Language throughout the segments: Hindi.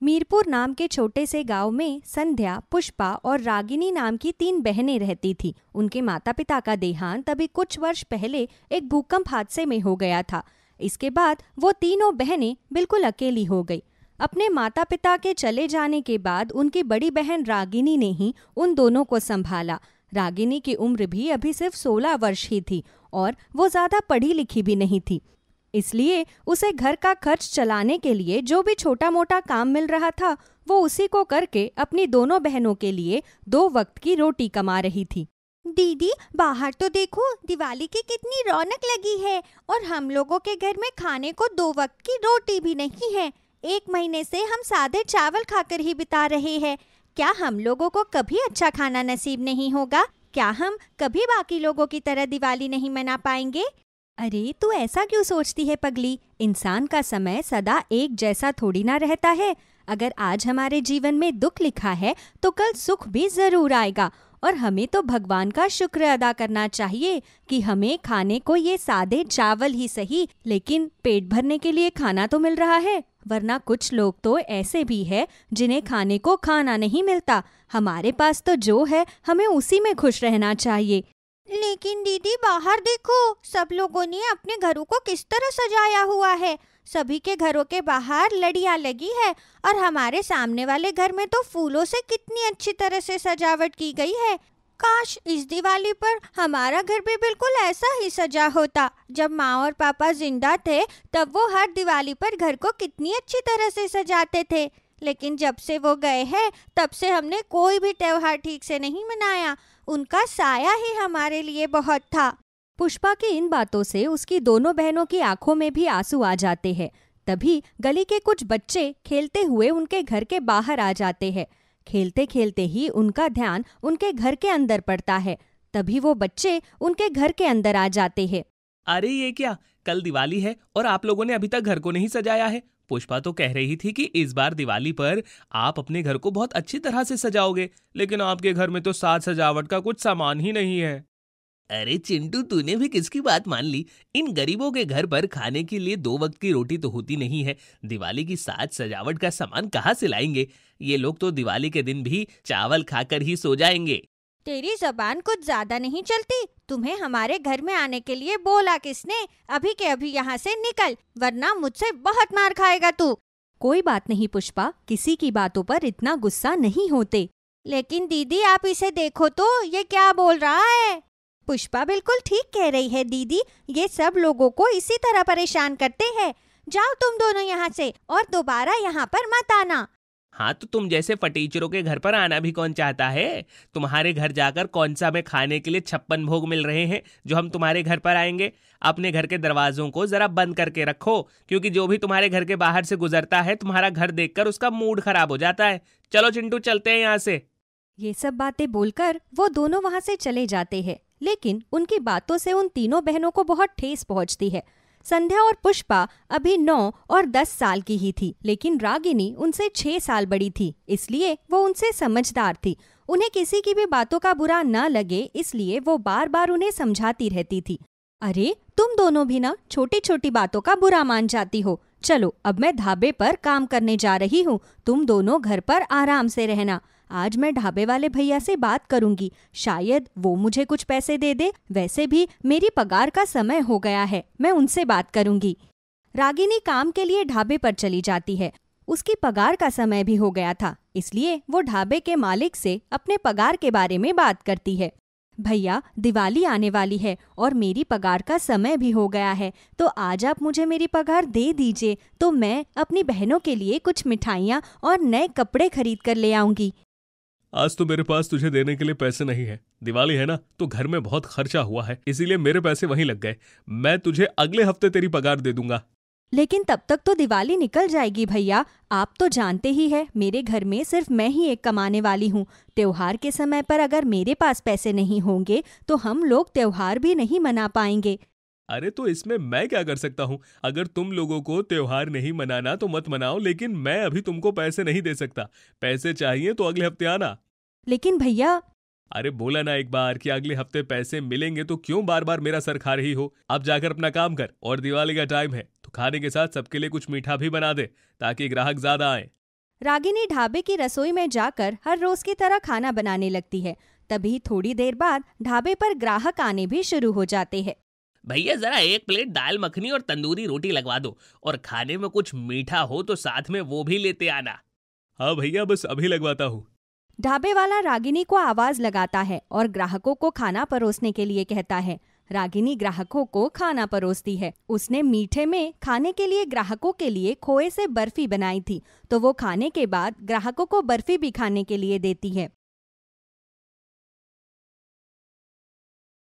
मीरपुर नाम के छोटे से गांव में संध्या, पुष्पा और रागिनी नाम की 3 बहनें रहती थी। उनके माता पिता का देहांत अभी कुछ वर्ष पहले एक भूकंप हादसे में हो गया था। इसके बाद वो तीनों बहनें बिल्कुल अकेली हो गई। अपने माता पिता के चले जाने के बाद उनकी बड़ी बहन रागिनी ने ही उन दोनों को संभाला। रागिनी की उम्र भी अभी सिर्फ 16 वर्ष ही थी और वो ज्यादा पढ़ी लिखी भी नहीं थी। इसलिए उसे घर का खर्च चलाने के लिए जो भी छोटा मोटा काम मिल रहा था वो उसी को करके अपनी दोनों बहनों के लिए 2 वक्त की रोटी कमा रही थी। दीदी, बाहर तो देखो, दिवाली की कितनी रौनक लगी है और हम लोगों के घर में खाने को 2 वक्त की रोटी भी नहीं है। 1 महीने से हम सादे चावल खाकर ही बिता रहे हैं। क्या हम लोगों को कभी अच्छा खाना नसीब नहीं होगा? क्या हम कभी बाकी लोगों की तरह दिवाली नहीं मना पाएंगे? अरे तू ऐसा क्यों सोचती है पगली? इंसान का समय सदा एक जैसा थोड़ी ना रहता है। अगर आज हमारे जीवन में दुख लिखा है तो कल सुख भी जरूर आएगा। और हमें तो भगवान का शुक्र अदा करना चाहिए कि हमें खाने को ये सादे चावल ही सही, लेकिन पेट भरने के लिए खाना तो मिल रहा है। वरना कुछ लोग तो ऐसे भी है जिन्हें खाने को खाना नहीं मिलता। हमारे पास तो जो है हमें उसी में खुश रहना चाहिए। लेकिन दीदी, बाहर देखो, सब लोगों ने अपने घरों को किस तरह सजाया हुआ है। सभी के घरों के बाहर लड़ियाँ लगी है और हमारे सामने वाले घर में तो फूलों से कितनी अच्छी तरह से सजावट की गई है। काश इस दिवाली पर हमारा घर भी बिल्कुल ऐसा ही सजा होता। जब माँ और पापा जिंदा थे तब वो हर दिवाली पर घर को कितनी अच्छी तरह से सजाते थे। लेकिन जब से वो गए हैं तब से हमने कोई भी त्योहार ठीक से नहीं मनाया। उनका साया ही हमारे लिए बहुत था। पुष्पा की इन बातों से उसकी दोनों बहनों की आंखों में भी आंसू आ जाते हैं। तभी गली के कुछ बच्चे खेलते हुए उनके घर के बाहर आ जाते हैं। खेलते खेलते ही उनका ध्यान उनके घर के अंदर पड़ता है। तभी वो बच्चे उनके घर के अंदर आ जाते हैं। अरे ये क्या, कल दिवाली है और आप लोगों ने अभी तक घर को नहीं सजाया है। पुष्पा तो कह रही थी कि इस बार दिवाली पर आप अपने घर को बहुत अच्छी तरह से सजाओगे, लेकिन आपके घर में तो साज सजावट का कुछ सामान ही नहीं है। अरे चिंटू, तूने भी किसकी बात मान ली? इन गरीबों के घर पर खाने के लिए 2 वक्त की रोटी तो होती नहीं है। दिवाली की साज सजावट का सामान कहाँ से लाएंगे? ये लोग तो दिवाली के दिन भी चावल खाकर ही सो जाएंगे। तेरी जबान कुछ ज्यादा नहीं चलती? तुम्हें हमारे घर में आने के लिए बोला किसने? अभी के अभी यहाँ से निकल, वरना मुझसे बहुत मार खाएगा तू। कोई बात नहीं पुष्पा, किसी की बातों पर इतना गुस्सा नहीं होते। लेकिन दीदी, आप इसे देखो तो, ये क्या बोल रहा है? पुष्पा बिल्कुल ठीक कह रही है दीदी, ये सब लोगों को इसी तरह परेशान करते हैं। जाओ तुम दोनों यहाँ से और दोबारा यहाँ पर मत आना। हाँ, तो तुम जैसे फटीचरों के घर पर आना भी कौन चाहता है? तुम्हारे घर जाकर कौन सा हमें खाने के लिए 56 भोग मिल रहे हैं जो हम तुम्हारे घर पर आएंगे? अपने घर के दरवाजों को जरा बंद करके रखो, क्योंकि जो भी तुम्हारे घर के बाहर से गुजरता है तुम्हारा घर देखकर उसका मूड खराब हो जाता है। चलो चिंटू, चलते हैं यहाँ से। ये सब बातें बोलकर वो दोनों वहाँ से चले जाते हैं। लेकिन उनकी बातों से उन तीनों बहनों को बहुत ठेस पहुँचती है। संध्या और पुष्पा अभी 9 और 10 साल की ही थी, लेकिन रागिनी उनसे 6 साल बड़ी थी, इसलिए वो उनसे समझदार थी। उन्हें किसी की भी बातों का बुरा न लगे, इसलिए वो बार बार उन्हें समझाती रहती थी। अरे तुम दोनों भी ना छोटी छोटी बातों का बुरा मान जाती हो। चलो अब मैं ढाबे पर काम करने जा रही हूँ, तुम दोनों घर पर आराम से रहना। आज मैं ढाबे वाले भैया से बात करूंगी, शायद वो मुझे कुछ पैसे दे दे। वैसे भी मेरी पगार का समय हो गया है, मैं उनसे बात करूंगी। रागिनी काम के लिए ढाबे पर चली जाती है। उसकी पगार का समय भी हो गया था, इसलिए वो ढाबे के मालिक से अपने पगार के बारे में बात करती है। भैया, दिवाली आने वाली है और मेरी पगार का समय भी हो गया है, तो आज आप मुझे मेरी पगार दे दीजिए, तो मैं अपनी बहनों के लिए कुछ मिठाइयाँ और नए कपड़े खरीद कर ले आऊंगी। आज तो मेरे पास तुझे देने के लिए पैसे नहीं है। दिवाली है ना, तो घर में बहुत खर्चा हुआ है, इसीलिए मेरे पैसे वहीं लग गए। मैं तुझे अगले हफ्ते तेरी पगार दे दूंगा। लेकिन तब तक तो दिवाली निकल जाएगी भैया। आप तो जानते ही है मेरे घर में सिर्फ मैं ही एक कमाने वाली हूँ। त्योहार के समय पर अगर मेरे पास पैसे नहीं होंगे तो हम लोग त्योहार भी नहीं मना पाएंगे। अरे तो इसमें मैं क्या कर सकता हूँ? अगर तुम लोगों को त्योहार नहीं मनाना तो मत मनाओ, लेकिन मैं अभी तुमको पैसे नहीं दे सकता। पैसे चाहिए तो अगले हफ्ते आना। लेकिन भैया, अरे बोला ना एक बार कि अगले हफ्ते पैसे मिलेंगे, तो क्यों बार बार मेरा सर खा रही हो? अब जाकर अपना काम कर, और दिवाली का टाइम है तो खाने के साथ सबके लिए कुछ मीठा भी बना दे ताकि ग्राहक ज्यादा आए। रागिनी ढाबे की रसोई में जाकर हर रोज की तरह खाना बनाने लगती है। तभी थोड़ी देर बाद ढाबे पर ग्राहक आने भी शुरू हो जाते हैं। भैया जरा एक प्लेट दाल मखनी और तंदूरी रोटी लगवा दो, और खाने में कुछ मीठा हो तो साथ में वो भी लेते आना। हाँ भैया, बस अभी लगवाता हूँ। ढाबे वाला रागिनी को आवाज लगाता है और ग्राहकों को खाना परोसने के लिए कहता है। रागिनी ग्राहकों को खाना परोसती है। उसने मीठे में खाने के लिए ग्राहकों के लिए खोए से बर्फी बनाई थी, तो वो खाने के बाद ग्राहकों को बर्फी भी खाने के लिए देती है।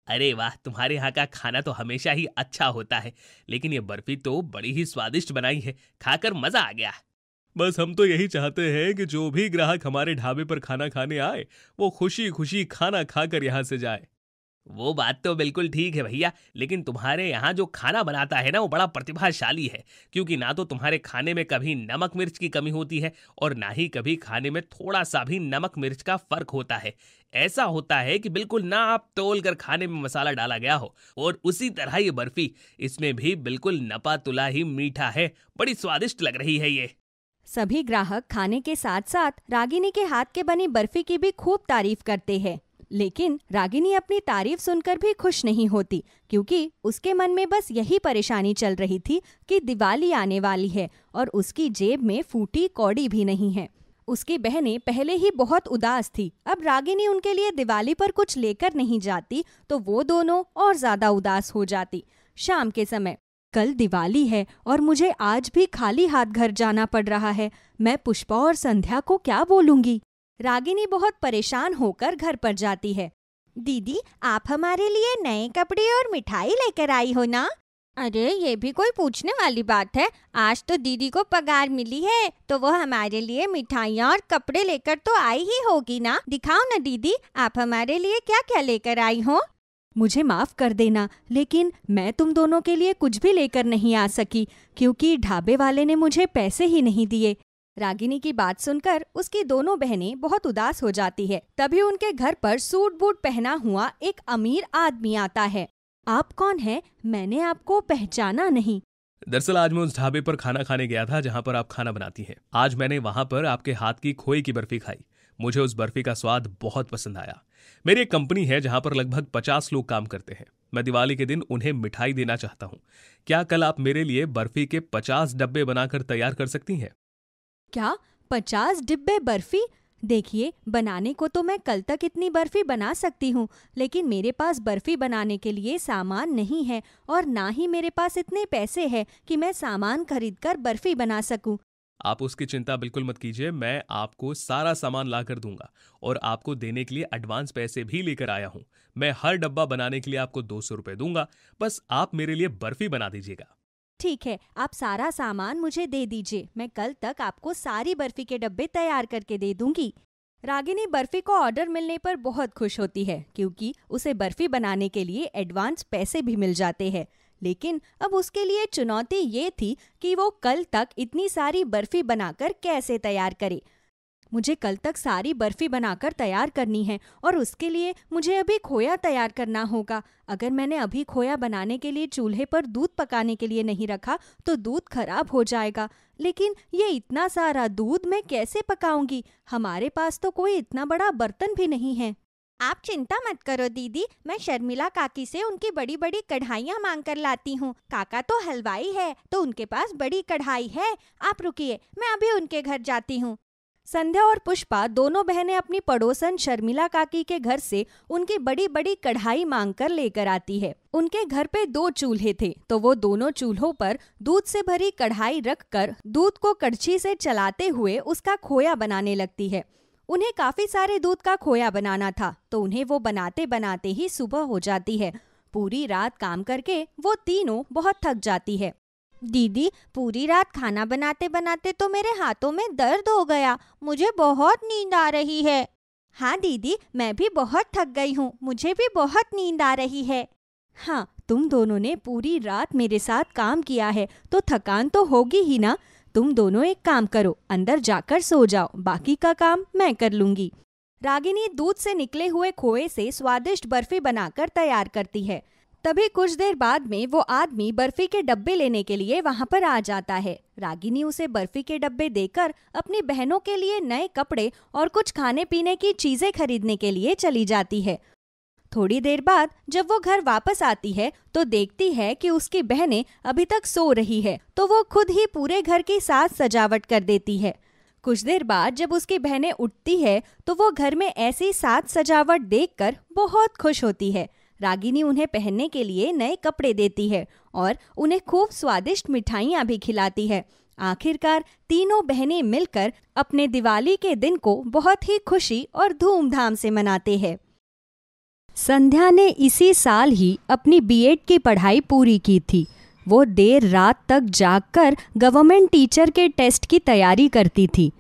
अरे वाह, तुम्हारे यहाँ का खाना तो हमेशा ही अच्छा होता है, लेकिन ये बर्फी तो बड़ी ही स्वादिष्ट बनाई है, खाकर मजा आ गया। बस हम तो यही चाहते हैं कि जो भी ग्राहक हमारे ढाबे पर खाना खाने आए वो खुशी खुशी खाना खाकर यहाँ से जाए। वो बात तो बिल्कुल ठीक है भैया, लेकिन तुम्हारे यहाँ जो खाना बनाता है ना, वो बड़ा प्रतिभाशाली है, क्योंकि ना तो तुम्हारे खाने में कभी नमक मिर्च की कमी होती है और ना ही कभी खाने में थोड़ा सा भी नमक मिर्च का फर्क होता है। ऐसा होता है कि बिल्कुल ना आप तोल कर खाने में मसाला डाला गया हो। और उसी तरह ये बर्फी, इसमें भी बिल्कुल नपा तुला ही मीठा है, बड़ी स्वादिष्ट लग रही है ये। सभी ग्राहक खाने के साथ साथ रागिनी के हाथ के बनी बर्फी की भी खूब तारीफ करते हैं। लेकिन रागिनी अपनी तारीफ सुनकर भी खुश नहीं होती, क्योंकि उसके मन में बस यही परेशानी चल रही थी कि दिवाली आने वाली है और उसकी जेब में फूटी कौड़ी भी नहीं है। उसकी बहनें पहले ही बहुत उदास थी, अब रागिनी उनके लिए दिवाली पर कुछ लेकर नहीं जाती तो वो दोनों और ज्यादा उदास हो जाती। शाम के समय, कल दिवाली है और मुझे आज भी खाली हाथ घर जाना पड़ रहा है। मैं पुष्पा और संध्या को क्या बोलूंगी? रागिनी बहुत परेशान होकर घर पर जाती है। दीदी, आप हमारे लिए नए कपड़े और मिठाई लेकर आई हो ना? अरे ये भी कोई पूछने वाली बात है। आज तो दीदी को पगार मिली है, तो वो हमारे लिए मिठाइयाँ और कपड़े लेकर तो आई ही होगी ना। दिखाओ ना दीदी, आप हमारे लिए क्या क्या लेकर आई हो। मुझे माफ कर देना, लेकिन मैं तुम दोनों के लिए कुछ भी लेकर नहीं आ सकी, क्योंकि ढाबे वाले ने मुझे पैसे ही नहीं दिए। रागिनी की बात सुनकर उसकी दोनों बहनें बहुत उदास हो जाती है। तभी उनके घर पर सूट बूट पहना हुआ एक अमीर आदमी आता है। आप कौन है? मैंने आपको पहचाना नहीं। दरअसल आज मैं उस ढाबे पर खाना खाने गया था जहाँ पर आप खाना बनाती हैं। आज मैंने वहाँ पर आपके हाथ की खोए की बर्फी खाई। मुझे उस बर्फी का स्वाद बहुत पसंद आया। मेरी एक कंपनी है जहाँ पर लगभग 50 लोग काम करते हैं। मैं दिवाली के दिन उन्हें मिठाई देना चाहता हूँ। क्या कल आप मेरे लिए बर्फी के 50 डब्बे बनाकर तैयार कर सकती हैं? क्या 50 डिब्बे बर्फी? देखिए, बनाने को तो मैं कल तक इतनी बर्फी बना सकती हूँ, लेकिन मेरे पास बर्फी बनाने के लिए सामान नहीं है और ना ही मेरे पास इतने पैसे हैं कि मैं सामान खरीदकर बर्फी बना सकूँ। आप उसकी चिंता बिल्कुल मत कीजिए, मैं आपको सारा सामान ला कर दूंगा और आपको देने के लिए एडवांस पैसे भी लेकर आया हूँ। मैं हर डब्बा बनाने के लिए आपको 200 रुपए दूंगा। बस आप मेरे लिए बर्फी बना दीजिएगा। ठीक है, आप सारा सामान मुझे दे दीजिए, मैं कल तक आपको सारी बर्फी के डब्बे तैयार करके दे दूंगी। रागिनी बर्फी को ऑर्डर मिलने पर बहुत खुश होती है, क्योंकि उसे बर्फी बनाने के लिए एडवांस पैसे भी मिल जाते हैं। लेकिन अब उसके लिए चुनौती ये थी कि वो कल तक इतनी सारी बर्फी बनाकर कैसे तैयार करे। मुझे कल तक सारी बर्फी बनाकर तैयार करनी है और उसके लिए मुझे अभी खोया तैयार करना होगा। अगर मैंने अभी खोया बनाने के लिए चूल्हे पर दूध पकाने के लिए नहीं रखा तो दूध खराब हो जाएगा। लेकिन ये इतना सारा दूध मैं कैसे पकाऊंगी? हमारे पास तो कोई इतना बड़ा बर्तन भी नहीं है। आप चिंता मत करो दीदी, मैं शर्मिला काकी से उनकी बड़ी बड़ी कढ़ाइयाँ मांग कर लाती हूँ। काका तो हलवाई है, तो उनके पास बड़ी कढ़ाई है। आप रुकिए, मैं अभी उनके घर जाती हूँ। संध्या और पुष्पा दोनों बहनें अपनी पड़ोसन शर्मिला काकी के घर से उनकी बड़ी बड़ी कढ़ाई मांगकर लेकर आती है। उनके घर पे 2 चूल्हे थे, तो वो दोनों चूल्हों पर दूध से भरी कढ़ाई रखकर दूध को कड़छी से चलाते हुए उसका खोया बनाने लगती है। उन्हें काफी सारे दूध का खोया बनाना था, तो उन्हें वो बनाते बनाते ही सुबह हो जाती है। पूरी रात काम करके वो तीनों बहुत थक जाती है। दीदी, पूरी रात खाना बनाते बनाते तो मेरे हाथों में दर्द हो गया। मुझे बहुत नींद आ रही है। हाँ दीदी, मैं भी बहुत थक गई हूँ, मुझे भी बहुत नींद आ रही है। हाँ, तुम दोनों ने पूरी रात मेरे साथ काम किया है तो थकान तो होगी ही ना। तुम दोनों एक काम करो, अंदर जाकर सो जाओ, बाकी का काम मैं कर लूंगी। रागिनी दूध से निकले हुए खोए से स्वादिष्ट बर्फी बनाकर तैयार करती है। तभी कुछ देर बाद में वो आदमी बर्फी के डब्बे लेने के लिए वहाँ पर आ जाता है। रागिनी उसे बर्फी के डब्बे देकर अपनी बहनों के लिए नए कपड़े और कुछ खाने पीने की चीजें खरीदने के लिए चली जाती है। थोड़ी देर बाद जब वो घर वापस आती है तो देखती है कि उसकी बहनें अभी तक सो रही है, तो वो खुद ही पूरे घर की साज सजावट कर देती है। कुछ देर बाद जब उसकी बहनें उठती है तो वो घर में ऐसी साज सजावट देखकर बहुत खुश होती है। रागिनी उन्हें पहनने के लिए नए कपड़े देती है और उन्हें खूब स्वादिष्ट मिठाइयाँ भी खिलाती है। आखिरकार तीनों बहनें मिलकर अपने दिवाली के दिन को बहुत ही खुशी और धूमधाम से मनाते हैं। संध्या ने इसी साल ही अपनी बीएड की पढ़ाई पूरी की थी। वो देर रात तक जागकर गवर्नमेंट टीचर के टेस्ट की तैयारी करती थी।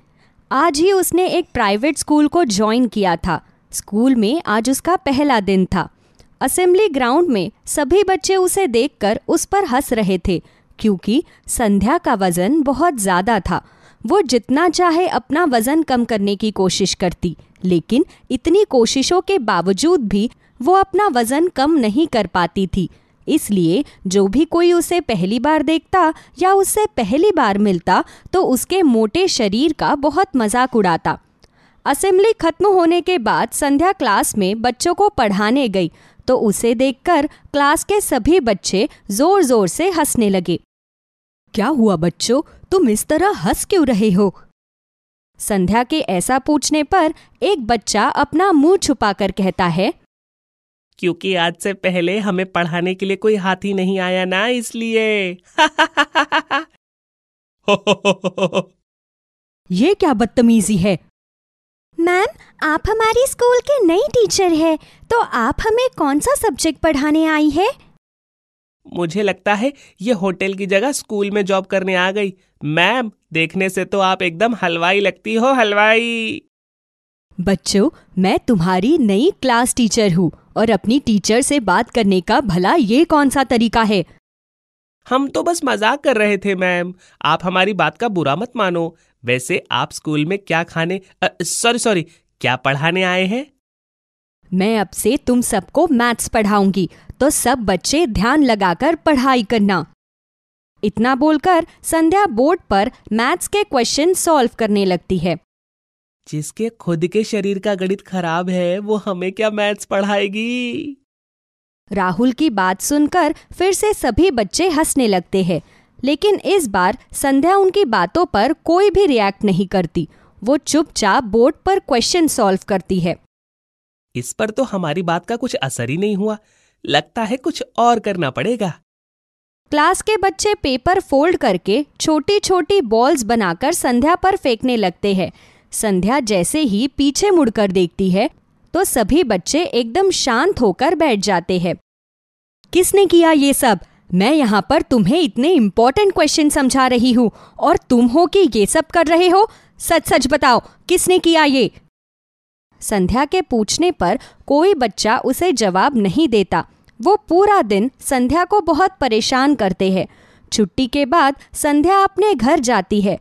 आज ही उसने एक प्राइवेट स्कूल को ज्वाइन किया था। स्कूल में आज उसका पहला दिन था। असेंबली ग्राउंड में सभी बच्चे उसे देखकर उस पर हंस रहे थे, क्योंकि संध्या का वजन बहुत ज़्यादा था। वो जितना चाहे अपना वजन कम करने की कोशिश करती, लेकिन इतनी कोशिशों के बावजूद भी वो अपना वजन कम नहीं कर पाती थी। इसलिए जो भी कोई उसे पहली बार देखता या उससे पहली बार मिलता तो उसके मोटे शरीर का बहुत मजाक उड़ाता। असेंबली खत्म होने के बाद संध्या क्लास में बच्चों को पढ़ाने गई तो उसे देखकर क्लास के सभी बच्चे जोर जोर से हंसने लगे। क्या हुआ बच्चों, तुम इस तरह हंस क्यों रहे हो? संध्या के ऐसा पूछने पर एक बच्चा अपना मुंह छुपाकर कहता है, क्योंकि आज से पहले हमें पढ़ाने के लिए कोई हाथी नहीं आया ना, इसलिए। ये क्या बदतमीजी है? मैम, आप हमारी स्कूल के नई टीचर हैं, तो आप हमें कौन सा सब्जेक्ट पढ़ाने आई है? मुझे लगता है ये होटल की जगह स्कूल में जॉब करने आ गई। मैम, देखने से तो आप एकदम हलवाई लगती हो, हलवाई। बच्चों, मैं तुम्हारी नई क्लास टीचर हूँ और अपनी टीचर से बात करने का भला ये कौन सा तरीका है? हम तो बस मजाक कर रहे थे मैम, आप हमारी बात का बुरा मत मानो। वैसे आप स्कूल में क्या क्या पढ़ाने आए हैं? मैं अब से तुम सबको मैथ्स पढ़ाऊंगी, तो सब बच्चे ध्यान लगाकर पढ़ाई करना। इतना बोलकर संध्या बोर्ड पर मैथ्स के क्वेश्चन सॉल्व करने लगती है। जिसके खुद के शरीर का गणित खराब है वो हमें क्या मैथ्स पढ़ाएगी? राहुल की बात सुनकर फिर से सभी बच्चे हंसने लगते हैं, लेकिन इस बार संध्या उनकी बातों पर कोई भी रिएक्ट नहीं करती। वो चुपचाप बोर्ड पर क्वेश्चन सॉल्व करती है। इस पर तो हमारी बात का कुछ असर ही नहीं हुआ, लगता है कुछ और करना पड़ेगा। क्लास के बच्चे पेपर फोल्ड करके छोटी छोटी बॉल्स बनाकर संध्या पर फेंकने लगते हैं। संध्या जैसे ही पीछे मुड़कर देखती है तो सभी बच्चे एकदम शांत होकर बैठ जाते हैं। किसने किया ये सब? मैं यहाँ पर तुम्हें इतने इम्पोर्टेंट क्वेश्चन समझा रही हूँ और तुम हो कि ये सब कर रहे हो? सच सच बताओ, किसने किया ये? संध्या के पूछने पर कोई बच्चा उसे जवाब नहीं देता। वो पूरा दिन संध्या को बहुत परेशान करते हैं। छुट्टी के बाद संध्या अपने घर जाती है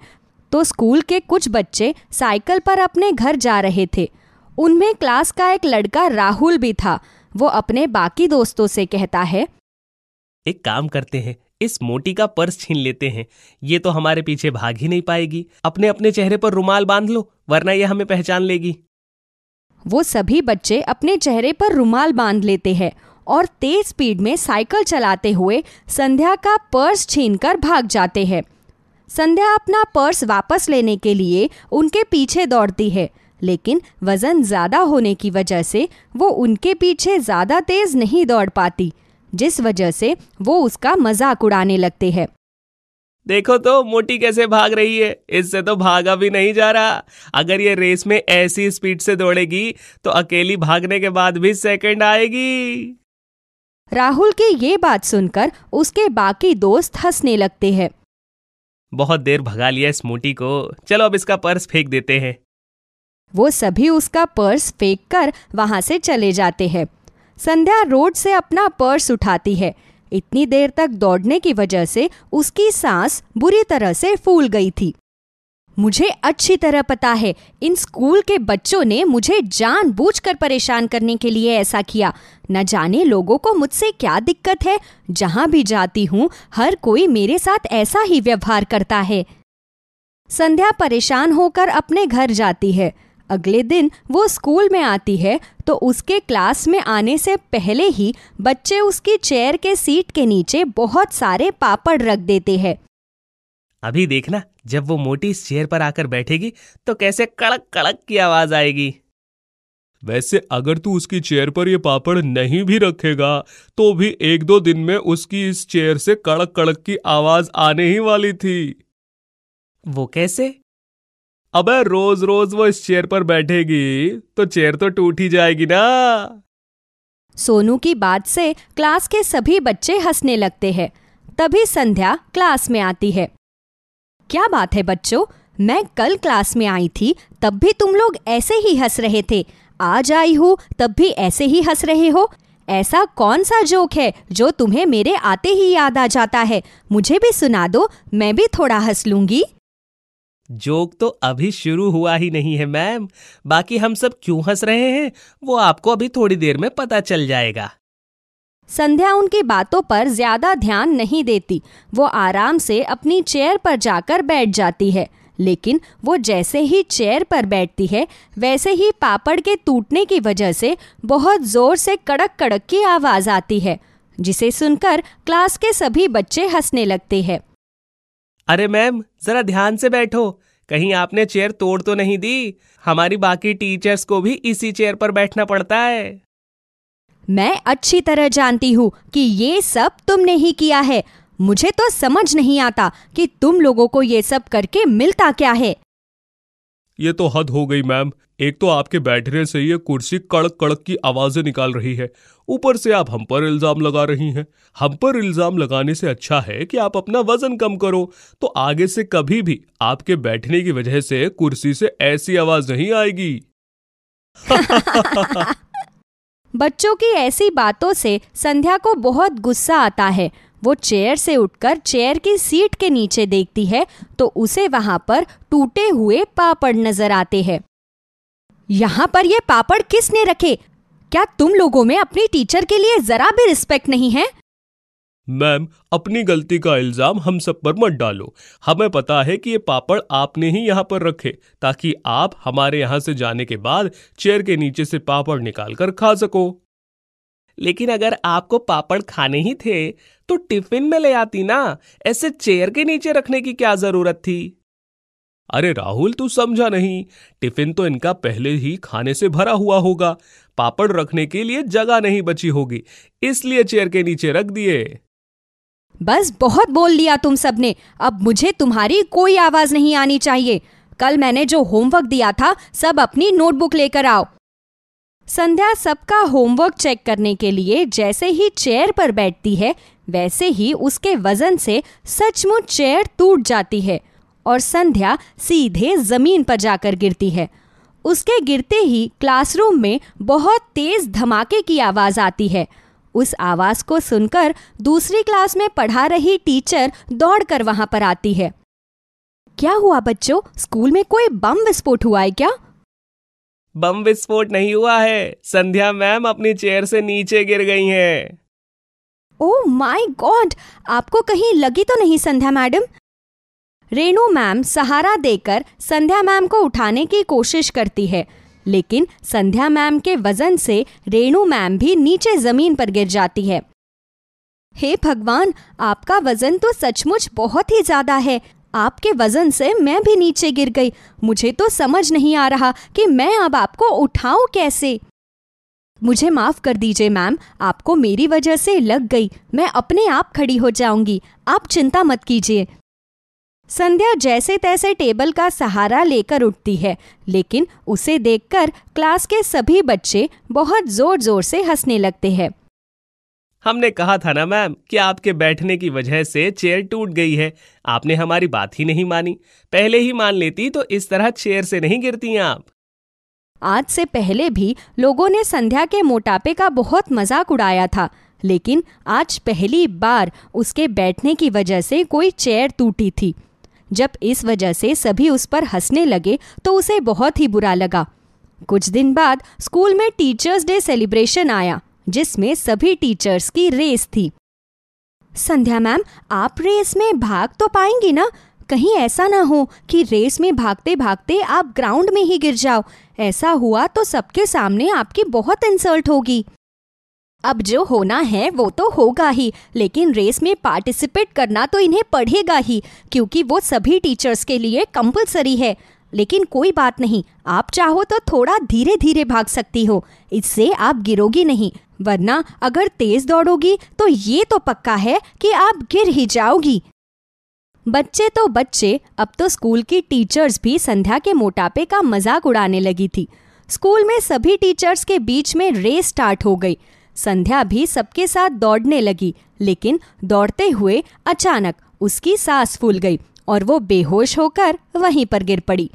तो स्कूल के कुछ बच्चे साइकिल पर अपने घर जा रहे थे। उनमें क्लास का एक लड़का राहुल भी था। वो अपने बाकी दोस्तों से कहता है, एक काम करते हैं, इस मोटी का पर्स छीन लेते हैं। ये तो हमारे पीछे भाग ही नहीं पाएगी। अपने अपने चेहरे पर रुमाल बांध लो, वरना ये हमें पहचान लेगी। वो सभी बच्चे अपने चेहरे पर रुमाल बांध लेते हैं और तेज स्पीड में साइकिल चलाते हुए संध्या का पर्स छीनकर भाग जाते हैं। संध्या अपना पर्स वापस लेने के लिए उनके पीछे दौड़ती है, लेकिन वजन ज्यादा होने की वजह से वो उनके पीछे ज्यादा तेज नहीं दौड़ पाती, जिस वजह से वो उसका मजाक उड़ाने लगते हैं। देखो तो मोटी कैसे भाग रही है, इससे तो भागा भी नहीं जा रहा। अगर ये रेस में ऐसी स्पीड से दौड़ेगी तो अकेली भागने के बाद भी सेकंड आएगी। राहुल की ये बात सुनकर उसके बाकी दोस्त हंसने लगते हैं। बहुत देर भगा लिया इस मोटी को, चलो अब इसका पर्स फेंक देते हैं। वो सभी उसका पर्स फेंककर वहां से चले जाते हैं। संध्या रोड से अपना पर्स उठाती है। इतनी देर तक दौड़ने की वजह से उसकी सांस बुरी तरह से फूल गई थी। मुझे अच्छी तरह पता है, इन स्कूल के बच्चों ने मुझे जानबूझकर परेशान करने के लिए ऐसा किया। न जाने लोगों को मुझसे क्या दिक्कत है, जहाँ भी जाती हूँ हर कोई मेरे साथ ऐसा ही व्यवहार करता है। संध्या परेशान होकर अपने घर जाती है। अगले दिन वो स्कूल में आती है तो उसके क्लास में आने से पहले ही बच्चे उसकी चेयर के सीट के नीचे बहुत सारे पापड़ रख देते हैं। अभी देखना, जब वो मोटी इस चेयर पर आकर बैठेगी तो कैसे कड़क कड़क की आवाज आएगी। वैसे अगर तू उसकी चेयर पर ये पापड़ नहीं भी रखेगा तो भी 1-2 दिन में उसकी इस चेयर से कड़क कड़क की आवाज आने ही वाली थी। वो कैसे? अबे रोज रोज वो इस चेयर पर बैठेगी तो चेयर तो टूट ही जाएगी ना। सोनू की बात से क्लास के सभी बच्चे हंसने लगते हैं। तभी संध्या क्लास में आती है। क्या बात है बच्चों, मैं कल क्लास में आई थी तब भी तुम लोग ऐसे ही हंस रहे थे, आज आई हूँ तब भी ऐसे ही हंस रहे हो। ऐसा कौन सा जोक है जो तुम्हें मेरे आते ही याद आ जाता है? मुझे भी सुना दो, मैं भी थोड़ा हंस लूंगी। जोक तो अभी शुरू हुआ ही नहीं है मैम, बाकी हम सब क्यों हंस रहे हैं वो आपको अभी थोड़ी देर में पता चल जाएगा। संध्या उनकी बातों पर ज्यादा ध्यान नहीं देती। वो आराम से अपनी चेयर पर जाकर बैठ जाती है। लेकिन वो जैसे ही चेयर पर बैठती है वैसे ही पापड़ के टूटने की वजह से बहुत जोर से कड़क कड़क की आवाज आती है, जिसे सुनकर क्लास के सभी बच्चे हंसने लगते हैं। अरे मैम, जरा ध्यान से बैठो, कहीं आपने चेयर तोड़ तो नहीं दी? हमारी बाकी टीचर्स को भी इसी चेयर पर बैठना पड़ता है। मैं अच्छी तरह जानती हूँ कि ये सब तुमने ही किया है। मुझे तो समझ नहीं आता कि तुम लोगों को ये सब करके मिलता क्या है। ये तो हद हो गई मैम, एक तो आपके बैठने से ये कुर्सी कड़क कड़क की आवाजें निकाल रही है, ऊपर से आप हम पर इल्जाम लगा रही हैं। हम पर इल्जाम लगाने से अच्छा है कि आप अपना वजन कम करो, तो आगे से कभी भी आपके बैठने की वजह से कुर्सी से ऐसी आवाज नहीं आएगी। बच्चों की ऐसी बातों से संध्या को बहुत गुस्सा आता है। वो चेयर से उठकर चेयर की सीट के नीचे देखती है तो उसे वहां पर टूटे हुए पापड़ नजर आते हैं। यहाँ पर ये पापड़ किसने रखे? क्या तुम लोगों में अपनी टीचर के लिए जरा भी रिस्पेक्ट नहीं है? मैम, अपनी गलती का इल्जाम हम सब पर मत डालो। हमें पता है कि ये पापड़ आपने ही यहाँ पर रखे ताकि आप हमारे यहाँ से जाने के बाद चेयर के नीचे से पापड़ निकाल कर खा सको। लेकिन अगर आपको पापड़ खाने ही थे तो टिफिन में ले आती ना, ऐसे चेयर के नीचे रखने की क्या जरूरत थी? अरे राहुल, तू समझा नहीं, टिफिन तो इनका पहले ही खाने से भरा हुआ होगा, पापड़ रखने के लिए जगह नहीं बची होगी, इसलिए चेयर के नीचे रख दिए। बस बहुत बोल लिया तुम सबने, अब मुझे तुम्हारी कोई आवाज नहीं आनी चाहिए। कल मैंने जो होमवर्क दिया था सब अपनी नोटबुक लेकर आओ। संध्या सबका होमवर्क चेक करने के लिए जैसे ही चेयर पर बैठती है वैसे ही उसके वजन से सचमुच चेयर टूट जाती है और संध्या सीधे जमीन पर जाकर गिरती है। उसके गिरते ही क्लासरूम में बहुत तेज धमाके की आवाज आती है। उस आवाज को सुनकर दूसरी क्लास में पढ़ा रही टीचर दौड़कर वहां पर आती है। क्या हुआ बच्चों, स्कूल में कोई बम विस्फोट हुआ है क्या? बम विस्फोट नहीं हुआ है, संध्या मैम अपनी चेयर से नीचे गिर गई हैं। ओह माय गॉड, आपको कहीं लगी तो नहीं संध्या मैडम? रेणु मैम सहारा देकर संध्या मैम को उठाने की कोशिश करती है, लेकिन संध्या मैम के वजन से रेणु मैम भी नीचे जमीन पर गिर जाती है। हे भगवान, आपका वजन तो सचमुच बहुत ही ज्यादा है। आपके वजन से मैं भी नीचे गिर गई। मुझे तो समझ नहीं आ रहा कि मैं अब आपको उठाऊं कैसे। मुझे माफ कर दीजिए मैम, आपको मेरी वजह से लग गई। मैं अपने आप खड़ी हो जाऊंगी, आप चिंता मत कीजिए। संध्या जैसे तैसे टेबल का सहारा लेकर उठती है, लेकिन उसे देखकर क्लास के सभी बच्चे बहुत जोर जोर से हंसने लगते हैं। हमने कहा था ना मैम कि आपके बैठने की वजह से चेयर टूट गई है, आपने हमारी बात ही नहीं मानी। पहले ही मान लेती तो इस तरह चेयर से नहीं गिरती आप। आज से पहले भी लोगों ने संध्या के मोटापे का बहुत मजाक उड़ाया था, लेकिन आज पहली बार उसके बैठने की वजह से कोई चेयर टूटी थी। जब इस वजह से सभी उस पर हंसने लगे तो उसे बहुत ही बुरा लगा। कुछ दिन बाद स्कूल में टीचर्स डे सेलिब्रेशन आया, जिसमें सभी टीचर्स की रेस थी। संध्या मैम, आप रेस में भाग तो पाएंगी ना? कहीं ऐसा ना हो कि रेस में भागते भागते आप ग्राउंड में ही गिर जाओ। ऐसा हुआ तो सबके सामने आपकी बहुत इंसल्ट होगी। अब जो होना है वो तो होगा ही, लेकिन रेस में पार्टिसिपेट करना तो इन्हें पड़ेगा ही, क्योंकि वो सभी टीचर्स के लिए कंपलसरी है। लेकिन कोई बात नहीं, आप चाहो तो थोड़ा धीरे धीरे भाग सकती हो, इससे आप गिरोगी नहीं। वरना अगर तेज दौड़ोगी तो ये तो पक्का है कि आप गिर ही जाओगी। बच्चे तो बच्चे, अब तो स्कूल की टीचर्स भी संध्या के मोटापे का मजाक उड़ाने लगी थी। स्कूल में सभी टीचर्स के बीच में रेस स्टार्ट हो गई। संध्या भी सबके साथ दौड़ने लगी, लेकिन दौड़ते हुए अचानक उसकी सांस फूल गई और वो बेहोश होकर वहीं पर गिर पड़ी।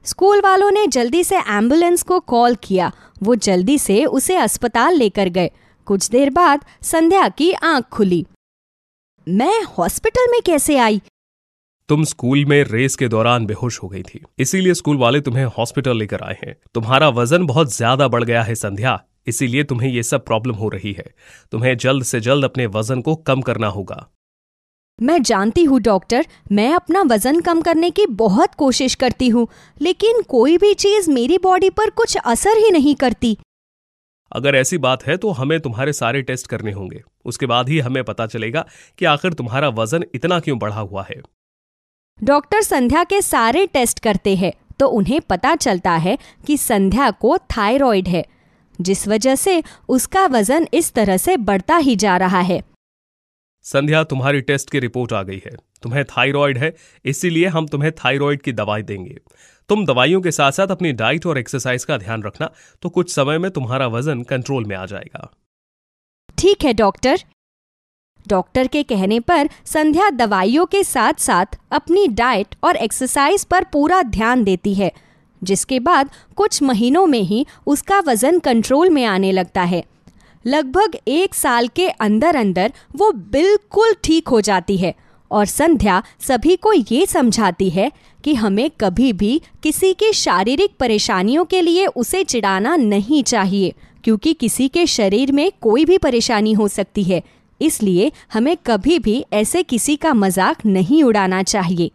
स्कूल वालों ने जल्दी से एम्बुलेंस को कॉल किया। वो जल्दी से उसे अस्पताल लेकर गए। कुछ देर बाद संध्या की आंख खुली। मैं हॉस्पिटल में कैसे आई? तुम स्कूल में रेस के दौरान बेहोश हो गई थी, इसीलिए स्कूल वाले तुम्हें हॉस्पिटल लेकर आए हैं। तुम्हारा वजन बहुत ज्यादा बढ़ गया है संध्या, इसीलिए तुम्हें ये सब प्रॉब्लम हो रही है। तुम्हें जल्द से जल्द अपने वजन को कम करना होगा। मैं जानती हूँ डॉक्टर, मैं अपना वजन कम करने की बहुत कोशिश करती हूँ, लेकिन कोई भी चीज मेरी बॉडी पर कुछ असर ही नहीं करती। अगर ऐसी बात है तो हमें तुम्हारे सारे टेस्ट करने होंगे। उसके बाद ही हमें पता चलेगा कि आखिर तुम्हारा वजन इतना क्यों बढ़ा हुआ है। डॉक्टर संध्या के सारे टेस्ट करते हैं तो उन्हें पता चलता है कि संध्या को थायराइड है, जिस वजह से उसका वजन इस तरह से बढ़ता ही जा रहा है। संध्या, तुम्हारी टेस्ट की रिपोर्ट आ गई है। तुम्हें थायराइड है, इसीलिए हम तुम्हें थायराइड की दवाई देंगे। तुम दवाइयों के साथ साथ अपनी डाइट और एक्सरसाइज का ध्यान रखना, तो कुछ समय में तुम्हारा वजन कंट्रोल में आ जाएगा। ठीक है डॉक्टर। डॉक्टर के कहने पर संध्या दवाइयों के साथ साथ अपनी डाइट और एक्सरसाइज पर पूरा ध्यान देती है, जिसके बाद कुछ महीनों में ही उसका वजन कंट्रोल में आने लगता है। लगभग 1 साल के अंदर अंदर वो बिल्कुल ठीक हो जाती है और संध्या सभी को ये समझाती है कि हमें कभी भी किसी की शारीरिक परेशानियों के लिए उसे चिढ़ाना नहीं चाहिए, क्योंकि किसी के शरीर में कोई भी परेशानी हो सकती है। इसलिए हमें कभी भी ऐसे किसी का मजाक नहीं उड़ाना चाहिए।